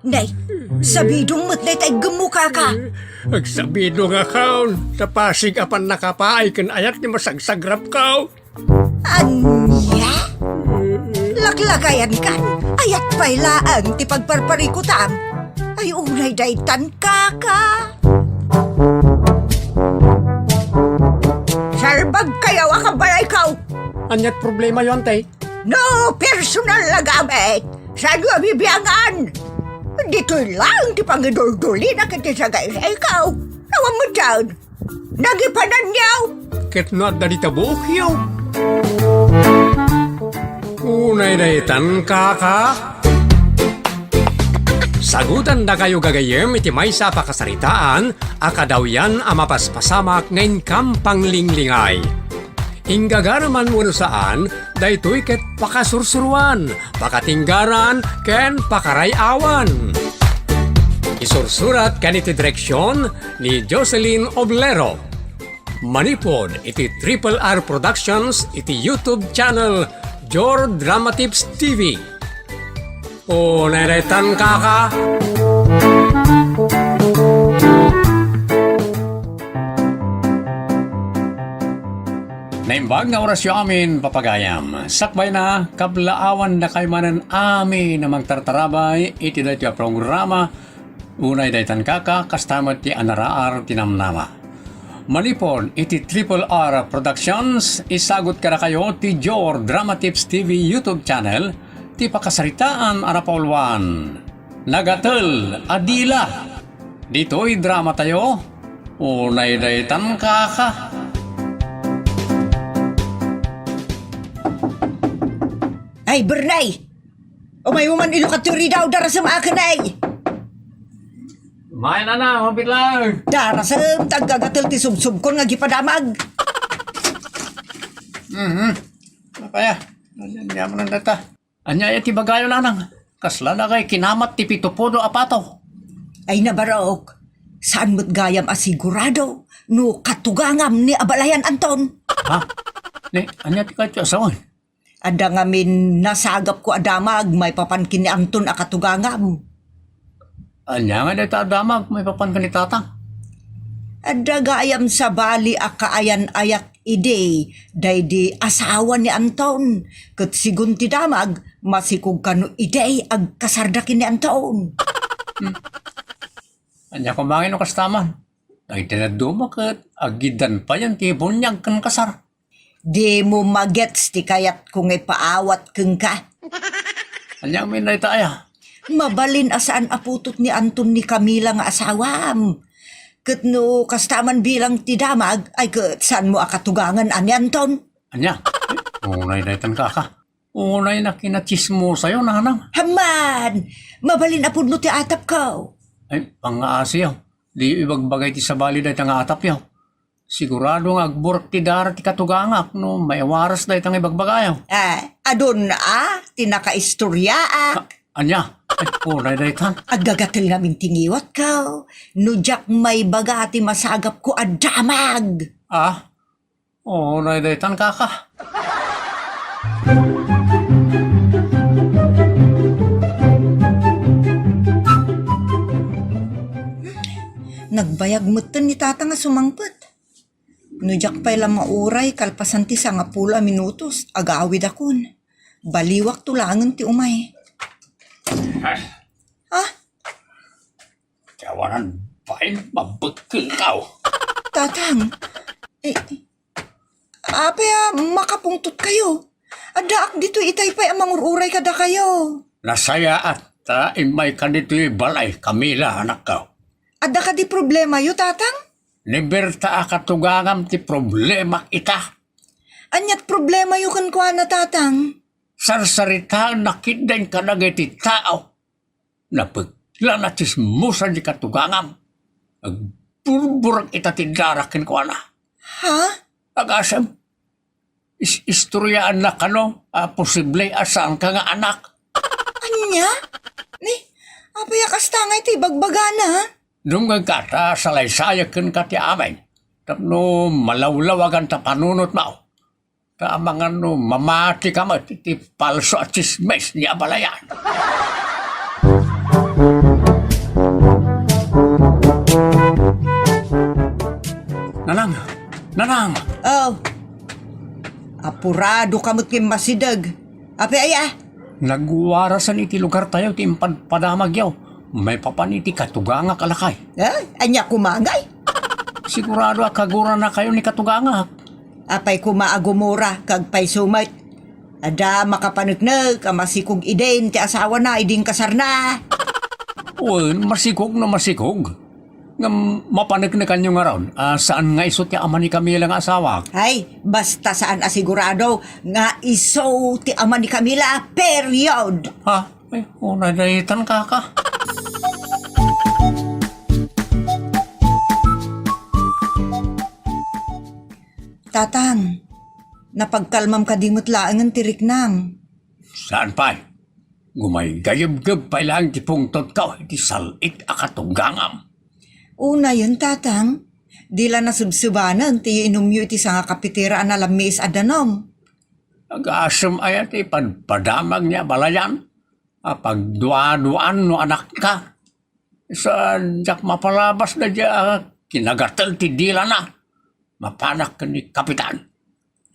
Nay, sabidong mo't day tay gemuka ka. Agsabido nga kaon, sa pasig apan nakapaay kan ayat ni masagsagrap kao. Anya? Laklagayan kan, ayat pailaan ti pagparparikutam. Ay unay daytan kaka. Sarbag kayaw akabalay kaw. Anyat problema yon tay. No personal na gamit. Saan nga bibiyangan? Dito'y lang ti pangidul-duli na kiti sa gaya ikaw. Nawang mo dyan. Nagipanan niyaw. Ket not da ditabuok yaw. Unay daytan kaka. Sagutan da kayo gagayem iti may sa pakasaritaan, akadaw yan amapaspasamak ngayon kampang linglingay. Inggagaraman mo saan, daytoy ket pakasursuruan, pakatinggaran, ken pakarayawan. Isursurat kan iti direksyon ni Jocelyn Oblero. Manipod iti Triple R Productions iti YouTube channel Jor Drama Tips TV. O neretan kaka. Naimbag na orasyo amin, papagayam. Sakbay na, kablaawan na kaymanan amin na magtartarabay, iti dahi ti programa, unay daytan kaka, kastamat ti anaraar tinamnama. Manipon, iti Triple R Productions, isagot ka na kayo ti Jor Drama Tips TV YouTube channel, ti pakasaritaan arapaulwan. Nagatel, adila. Dito'y drama tayo, unay daytan kaka. Ay, Bernay! Umay mo man ilokaturi daw darasam akin ay! Main na, mabit lang. Darasam taggagatil ti subsub ko nga gipadamag! Papaya, nandiyan mo ng data. Anya ti bagayo lanang. Kasla na kay kinamat ti pitupodo apato. Ay nabarok, saan mo't gayam asigurado no katugangam ni Abalayan Anton? Ha? Ne, anya ti kayo asawan? Ada ngamin nasagap ko adamag may papankin ni Anton akatugangam. Anya nga dito adamag, may papan ka ni tatang. Ada gayam sa bali akaayan ayak ide, day asawa ni Anton. Kat sigun ti damag, masikog kano ide ag kasardakin ni Anton. Anya kumangin o kastaman. Ay tinaduma kat agidan pa yan ti bunyag kan kasar. Di mo magets ti kayat kung ipaawat keng ka. Anya may na itaya. Mabalin asaan aputot ni Anton ni Camila nga asawam. Kat no kastaman bilang ti damag, ay kat saan mo akatugangan ani Anton? Anya, unay na itan kaka. Unay na kinachismo sa'yo na hanang. Haman! Mabalin apod mo ti atap ko. Ay, pangaasiyaw. Di ibagbagay ti sabali dahi nga atap yaw. Sigurado nga agburak ti dara ti katugangak no may waras dahi tang ibagbagayaw. Adon na tinakaistorya Anya, ay unay dahi tan. Agagatil namin tingiwat ko. Nujak may bagati masagap ko adamag. Unay dahi tan kaka. Nagbayag mutan ni tata nga sumangpet. Nujak pa'y lang mauray kalpasan ti nga pula minutos agawid akon. Baliwak tulangan ti umay. Kawanan bain mabagkil kao. Tatang, apaya makapungtot kayo. Adaak dito itay pa'y amangururay kada kayo. Nasaya at imay ka dito'y balay Camila anak kao. Ada ka di problema yu, tatang? Liberta akatugangam ti problema ita. Anyat problema yu kan kwa na, tatang? Sarsarita nakidain ka na ti tao. Napagla na chismusan di katugangam. Agburburang ita ti darakin ko na. Ha? Agasam, istoryaan na kano, posible asaan ka nga anak. Anya? Ni, apaya kastangay ti bagbagana, ha? Dumgang kata salaysaya-ken ka ti amay. Tapno malawlawagan ta panunot mao. Kamangan no mamati ka mo ti palso at chismes ni Abalayan. Nanang, Oh, apurado kamot kim masidag. Ape aya? nagwarasan iti lugar tayo ti padamag yaw. May papaniti katuganga kalakay. Anya kumangay? Sigurado akagura na kayo ni katuganga. Apay kumaagumura kag pay sumait. Ada makapanagnog masikog iden ti asawa na iding kasar na. Masikog na masikog. Nga mapanag na kanyo nga raon. Saan nga isot ti ama ni Camila nga asawa? Ay, basta saan asigurado nga iso ti ama ni Camila, period. Ha? Ay, nadaitan ka. Tatang, napagkalmam ka dimot laangan tirik nang. Saan pa? Gumay gayab-gab pa ilang ti pungtot ka. Iti salit akatunggangam. Una yun, tatang. Dila na subsubanan ti inumyo iti sa nga kapitira na lamis adanom.Ag-asam ayat padamag niya balayan. Pagduan no anak ka. Sa jak mapalabas na diya kinagatal ti dila na. Mapanak ka ni kapitan.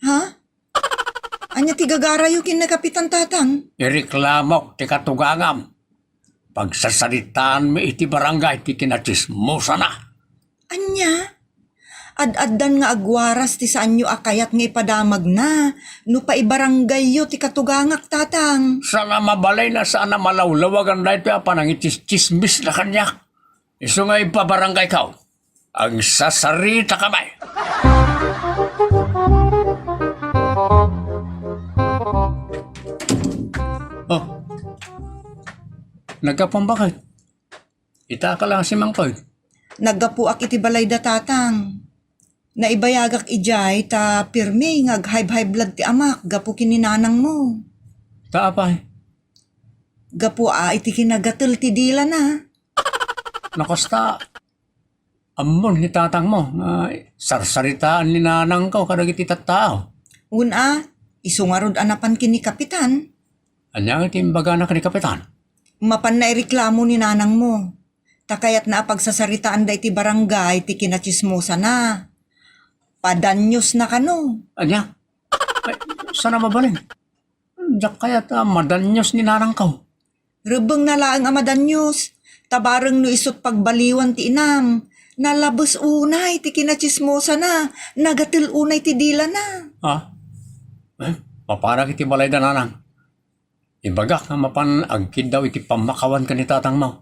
Ha? Anya ti gagarayo kin na kapitan, tatang? Ireklamok ti katugangam. Pagsasalitaan mo iti barangay ti kinachismosa na. Anya? Ad-addan nga agwaras ti saan nyo akayat nga ipadamag na. No pa ibarangay yo ti katugangak, tatang. Sana mabalay na sana malawlawagan na ito panang itis-chismis na kanya. Iso nga ipabarangay ka. Ang sasarita kamay. Oh. Nagkapambakit. Ita ka lang si Mangkoy. Naggapuak iti balay da, tatang. Naibayagak ijay ta pirmi ngag high blood ti amak gapu kininanang mo. Taapay. Gapu iti kinagatul ti dila na. Nakasta. Amon ni tatang mo. Sarsaritaan ni nanang ko kadag iti tattao. Una, isungarod anapan kini kapitan. Anyang iti imbaga na ni kapitan. Mapan na ireklamo ni nanang mo. Takayat na pagsasaritaan da iti barangay ti kinachismosa na. Padanyos na kano. Anya? Ay, sana mabalin? Diyak kaya't madanyos ni nanang ko. Rebeng na laang amadanyos. Tabareng no isot pagbaliwan ti inam. Nalabos unay ti kinachismosa na. Nagatil unay ti dila na. Ha? Paparak iti balay da nanang. Ibagak nga mapan agkid daw iti pamakawan ka ni tatang mo.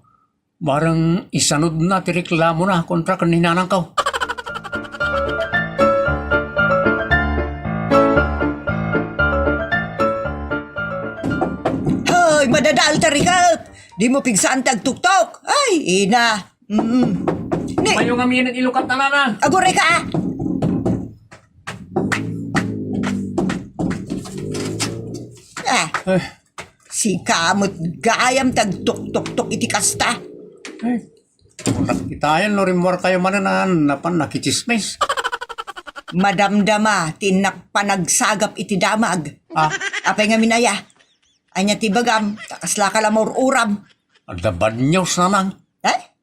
Barang isanod na ti reklamo na kontra ka ni nanang ko. Hoy, madadal tarikap! Di mo pigsaan tagtuktok. Ay, ina. Ni, Mayong aminat ilukat na nanang. agure ka! Eh, Si kamot gayam tagtuk-tuk-tuk iti kasta. Ulat itayan no rin tayo mananan napan nakichismis. Madamdama, tinak panagsagap iti damag. Apay nga minaya. Anya ti bagam, takasla ka lamor uram. Ada bad news nanang.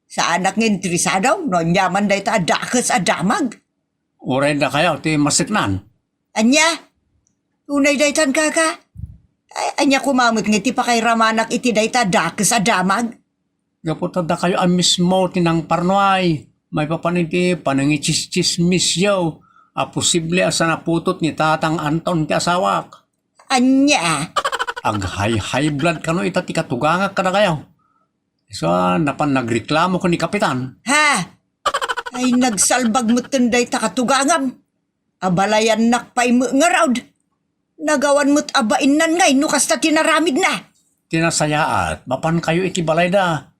Sa anak ng trisadaw, no nyaman da ita adakas adamag. Uray na kayo ti masiknan. Anya, unay da itan kaka. Anya kumamot nga ti pakay ramanak iti da ita adakas adamag. Gaputa da kayo ang mismo tinang parnoy. May papaniti panangichismismis yaw. Posible asa naputot ni tatang Anton ti asawak. Anya, High blood ka no ita ti katugangak ka na kayo. So, napan nagreklamo ko ni kapitan. ha? Ay nagsalbag mo tunday takatugangam. Abalayan nakpay mo nga raud. Nagawan mo't abain nan ngay no kasta tinaramid na. Tinasayaat, mapan kayo iti balay da.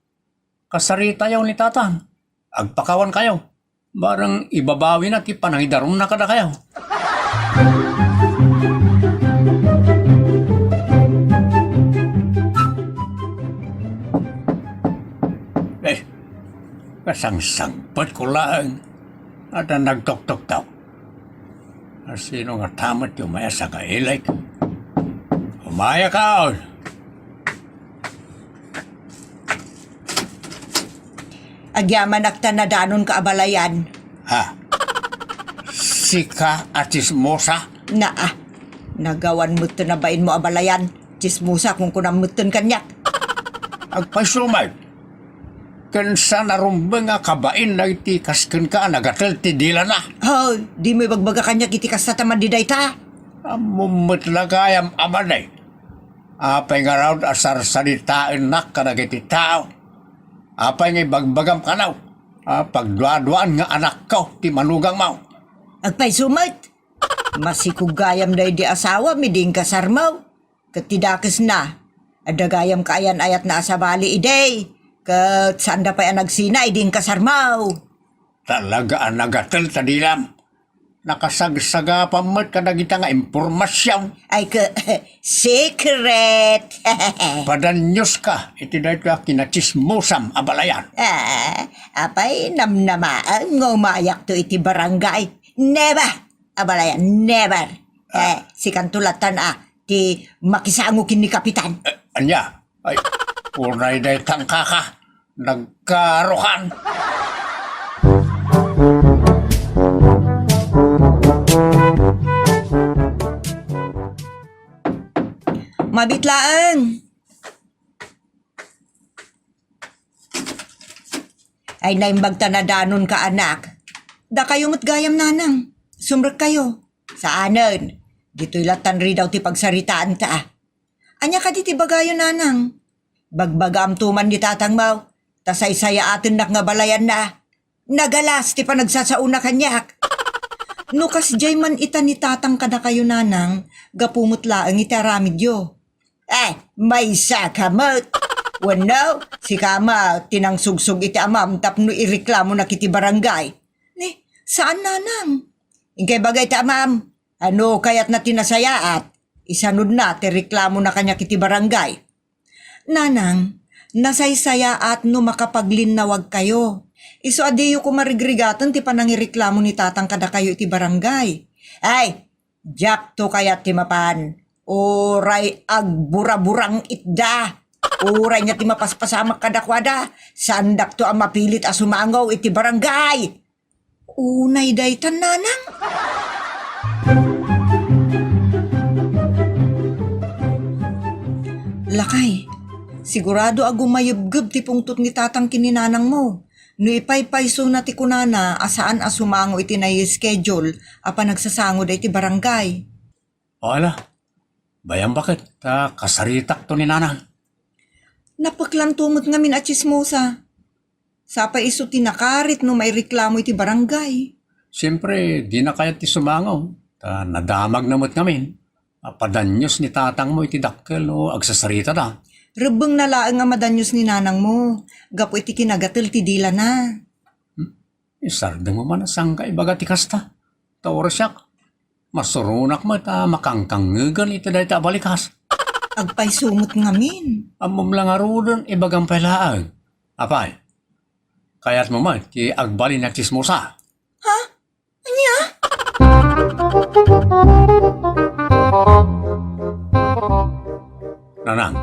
Kasarita yaw ni tatang. Agpakawan kayo. Barang ibabawi na ti panangidarum na kada kayo. Kasangsangpat ko lang. At nagtok-tok daw. Sino nga tamat yung maya sa kailay? Umaya ka! Agyaman akta na danon ka abalayan. Ha? sika at chismosa. Nagawan mo na bain mo abalayan. Chismusa kung kunam mo kanyak. Agpasumay. Kansa narumbang nga kabain na iti kasken ka nagatel ti dila na. Di mo bagbaga kanyak iti kastataman di dayta. Amumot lagayam amanay. Apay nga raw asar salitain nak ka nagiti tao. Apay nga bagbagam kanaw. Pagduaduan nga anak ko ti manugang mau. Agpay sumat. Masikugayam day di asawa miding kasarmaw. Katidakes na. Adagayam kaayan ayat na asabali iday. Kat saan da pa yan nagsina iding kasarmaw. Talaga ang nagatel sa dilam. Nakasagsaga pa mo't kadagita nga impormasyon. Ay secret. Padanyos ka, iti dahil ka kinachismusam abalayan. Apay namnamaan ngumayak to iti barangay. Never. Abalayan, never. Si Kantulatan ti makisangukin ni Kapitan. Anya, ay, unay dahi tangka ka. Nagkarokan. Mabitlaang. Ay naimbag tanadanon ka anak. Da kayo matgayam nanang. Sumrek kayo. Saanan? Dito'y latan rin daw ti pagsaritaan ta. Anya ka diti bagayo nanang. Bagbagam tuman di tatang mau. Tasay-saya atin nak nga balayan na. Nagalas ti panagsasauna kanyak. Nukas jay man ita ni tatang kada kayo nanang. Gapumot laang itaramidyo. May sakamot. Wano, si kama tinangsugsug iti amam tapno ireklamo na kiti barangay. Saan nanang? Ingkay bagay ti amam. Ano kayat na tinasayaat? Isanod na ti reklamo na kanya kiti barangay. Nanang, nasaysayaat no makapaglinawag kayo. Iso adiyo ko marigrigatan ti panangireklamo ni tatang kada kayo iti barangay. Jack to kayat ti mapan. Oray agbura-burang itda. Oray niya ti mapaspasamak kadakwada. Sandak to ang mapilit asumangaw iti barangay. Unay daytan nanang. Lakay, sigurado agumayubgub ti pungtot ni tatang kininanang mo. No ipaypayso na ti kunana asaan asumango iti na schedule apa nagsasango da iti barangay. Wala. Bayang bakit? Kasaritak to ni nanang. Napaklantumot ngamin at chismosa. Sapa iso tinakarit no may reklamo iti barangay. Siyempre, di na kaya ti sumangaw. Nadamag namot ngamin. Padanyos ni tatang mo iti dakkel o agsasarita da. Rebeng na laang nga madanyos ni nanang mo. Gapo iti kinagatil ti dila na. Isardeng mo man asang kaibaga ti kasta. Tawar siyak. Masurunak mo makangkangigan iti dahi ta balikas. Agpay sumot ngamin. Amom lang arudon ibagang palaag. Apay, kaya't mo man ti agbali na chismosa. Anya? Nanang,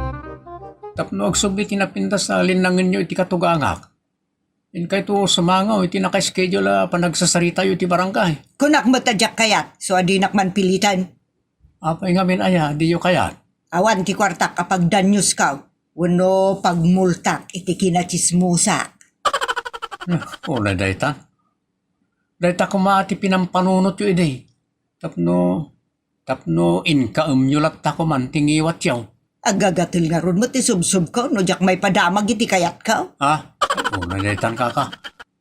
tapno agsubli tinapintas sa linangin nyo iti katugangak. In kay to sumangaw iti naka-schedule panagsasarita yo iti barangay. Kunak matadyak kayat, so adinak man pilitan. Apay nga min aya, di yo kayat. Awan ti kwartak kapag danyos ka. Wano pagmultak iti kinachismusa. Una dayta. Dayta kumati pinampanunot yo iday. Tapno inkaumyulat ta ko man tingiwat yaw. Agagatil nga ron mo ti subsub ko, no jak may padamag iti kayat ka. Una daytan kaka.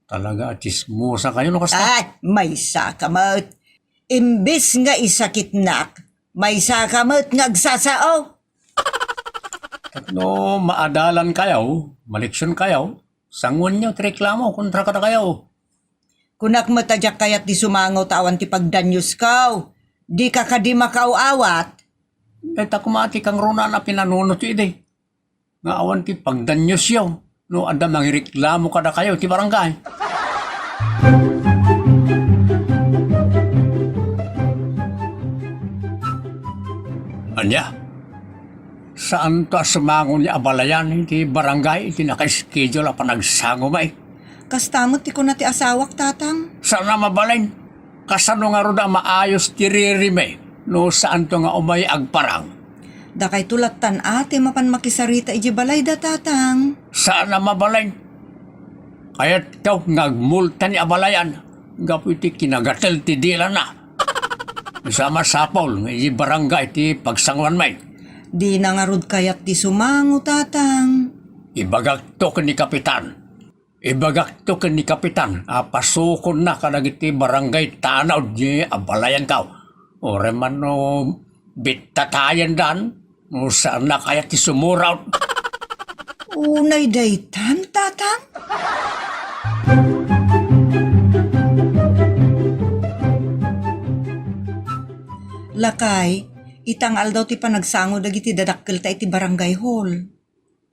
Talaga chismosa kayo no kasta. May sakamot. Imbis nga isakitnak, may sakamot nga agsasao. Tapno maadalan kayaw, maliksyon kayaw, sangon nyo reklamo kontra kada kayaw. Kunak matadyak kayat di sumangaw tawan ti pagdanyos ka. Di ka kadi makauawat. Dayta kumati kang runa na pinanunot yo iday. Nga awan ti pagdanyos yaw. No ada mangireklamo kada kayo ti barangay. Anya? Saan to sumangon ni abalayan iti barangay iti naka-schedule a panagsango may? Kastamot ti ko na ti asawak tatang. Saan na mabalain? kasano nga ro da maayos tiririme no saan to nga umay agparang. Da kay tulatan ate mapan makisarita iji balay da tatang. Saan na mabalay? Kaya taw ngagmulta ni abalayan. Gapuiti kinagatel ti dila na. Isama sapol nga iji barangay ti pagsangwan may. Di na nga rod kayat di sumango tatang. Ibagak to ni kapitan. Ibagak to ni kapitan. Pasukon na kadagiti barangay tanaw di abalayan ka. Ore man no bitatayan dan. No saan na kaya ti sumuraw. Unay daytan tatang? Lakay, itangal daw ti panagsango dagiti dadakkel ta iti barangay hall.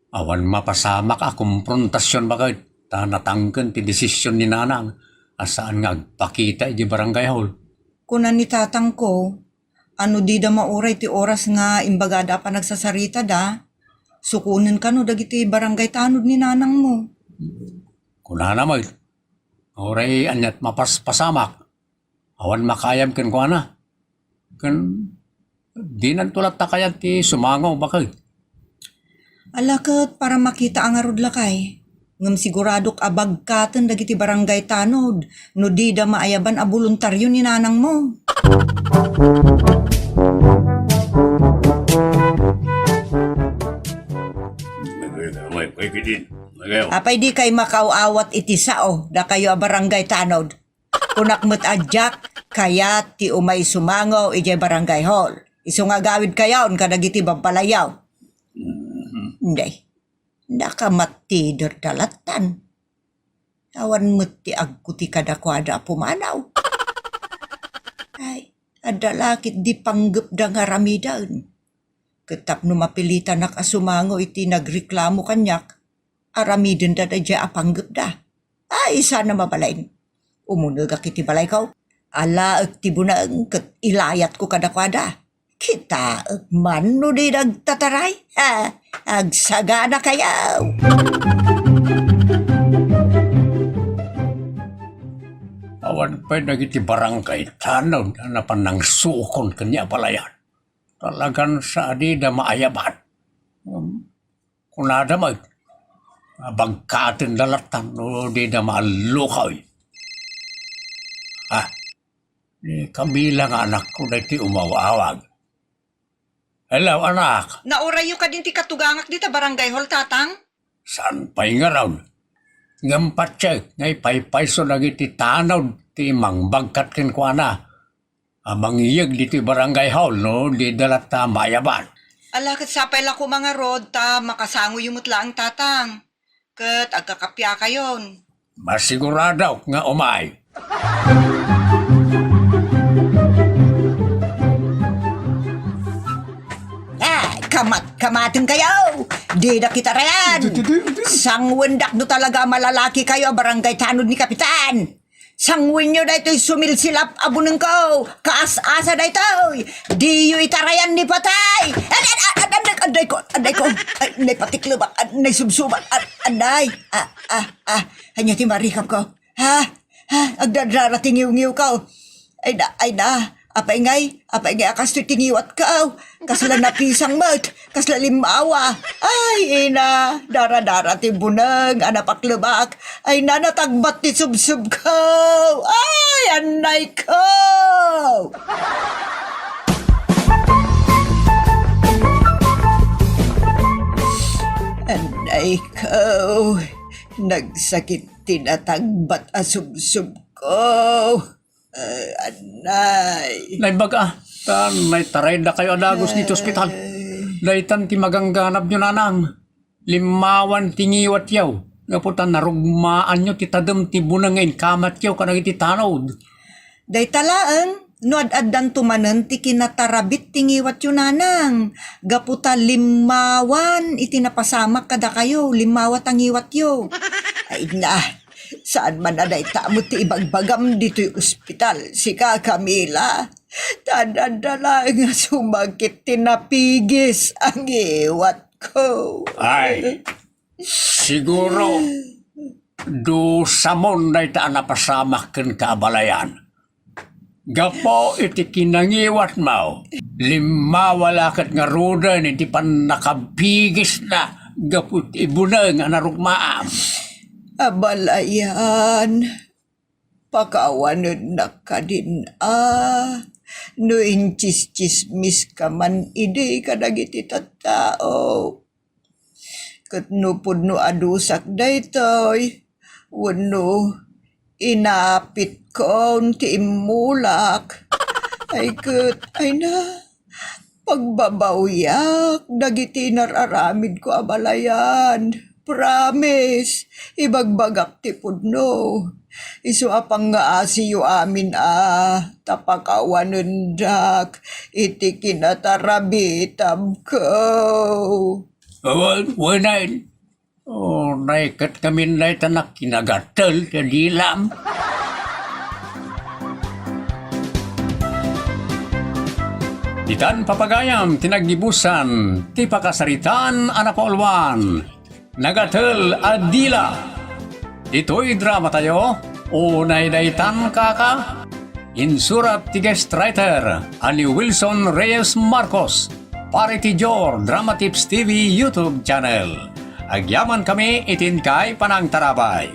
Awan mapasamak a kumprontasyon bakit ta natangken ti desisyon ni nanang asaan nga agpakita iti barangay hall. Kunan ni tatang ko, ano di da mauray ti oras nga imbagada pa nagsasarita da, sukunin ka no dagiti barangay tanod ni nanang mo. Kunana mo, oray anyat mapaspasamak. Awan makayam ken kuana. Ken di nan tulat ta kayat ti sumangaw bakit. Alakot para makita ang arod lakay. Ngam siguradok abagkatan dagiti barangay tanod, no di da maayaban a voluntaryo ni nanang mo. Apay di kay makaawat iti sao, da kayo a barangay tanod. Kunakmet adyak, kaya ti umay sumangaw ijay barangay hall. Iso nga gawid kayaon kadagiti bampalayaw. Hindi. Nakamati dalatan. Awan mati agkuti kadakwada pumanaw. Ay, adalakit di panggap da nga ramidan. Ketap no mapilitan nak asumango iti nagreklamo kanyak. Aramiden da dya apanggap da. Ay, sana mabalain. Umunag akiti balay kaw. Ala at tibunang ket ilayat ko kadakwada. Kita man no di nagtataray. Agsagana kayaw. Awan pa nagiti barangay tanaw na panang sukon kanya balayan. Talagan sa adi da maayaban. Kunada mo, bangkatin dalatan no di da maalukaw. Ni kabilang anak ko na iti umawawag. Hello, anak. Naurayo ka din ti katugangak dita barangay hall tatang? Saan pa'y nga raw? Ngampat siya, ngay paypayso nagiti tanaw ti mangbagkat kin ko na. Amang iyag diti barangay hall, no? Di dalat ta mayaban. Alakit sapay lang ko mga rod ta makasango yung mutla ang tatang. Kat agkakapya kayon. Masigurado nga umay. Kamateng kayo! Di na kita rayan! Sangwendak do talaga malalaki kayo barangay tanod ni Kapitan! Sangwin nyo na ito'y sumilsilap abuneng ko! Kaas-asa na ito'y! Di yu itarayan ni patay! Anday ko! Anday patiklubak! Anday subsubak! Anday! Hanya ti marikap ko! Agdadaratingiw-ngiw ko! Ay na! Apay ngay akas to tingiwat ka, kasla napisang mat, kasla limawa. Ay, ina, dara-dara ti bunang, anapaklubak, ay nanatagbat ti subsub ko. Ay, anay ko! Anay ko, nagsakit tinatagbat a subsub ko. Anay. Naibaga, may taray na kayo adagos dito ospital. Daitan ti magangganap nyo nanang. Limawan tingiwat yaw. Ngaputan narugmaan nyo ti tadam ti bunangain kamat yaw kanang iti tanod. Day talaang, no ad-addan tumanen ti kinatarabit tingiwat yun nanang. Gaputa limawan iti napasamak kada kayo, limawat ang iwat yo. Ay na, saan man na naitamo ti ibagbagam dito'y ospital, si Camila. Tadadala nga sumakit tinapigis ang iwat ko. Ay, siguro, do samon na ita napasamak ken kaabalayan. Gapo iti kinangiwat mo. Lima walakat nga roda iti pan nakabigis na. Gapo ibunang nga narugmaam. Abalayan, pakawanan na ka din no inchis-chismis ka man ide kadagiti tattao. Kat no pudno adusak daytoy, wano inapit ko ti imulak. Ay kat, ay na, pagbabawyak, dagiti nararamid ko abalayan. Promise, ibagbagak ti pudno. Isu apang nga asiyo amin tapakawanan dak, iti kinatarabitam ko. Wanain. Naikat kami na itanak kinagatal ka dilam. Itan papagayam tinagdibusan, ti pakasaritan anak olwan. Nagatal adila. Ito'y drama tayo. Unay daytan kaka. Insurat ti guest writer ani Wilson Reyes Marcos. Pare ti Jor Drama Tips TV YouTube channel. Agyaman kami itin kay panang tarabay.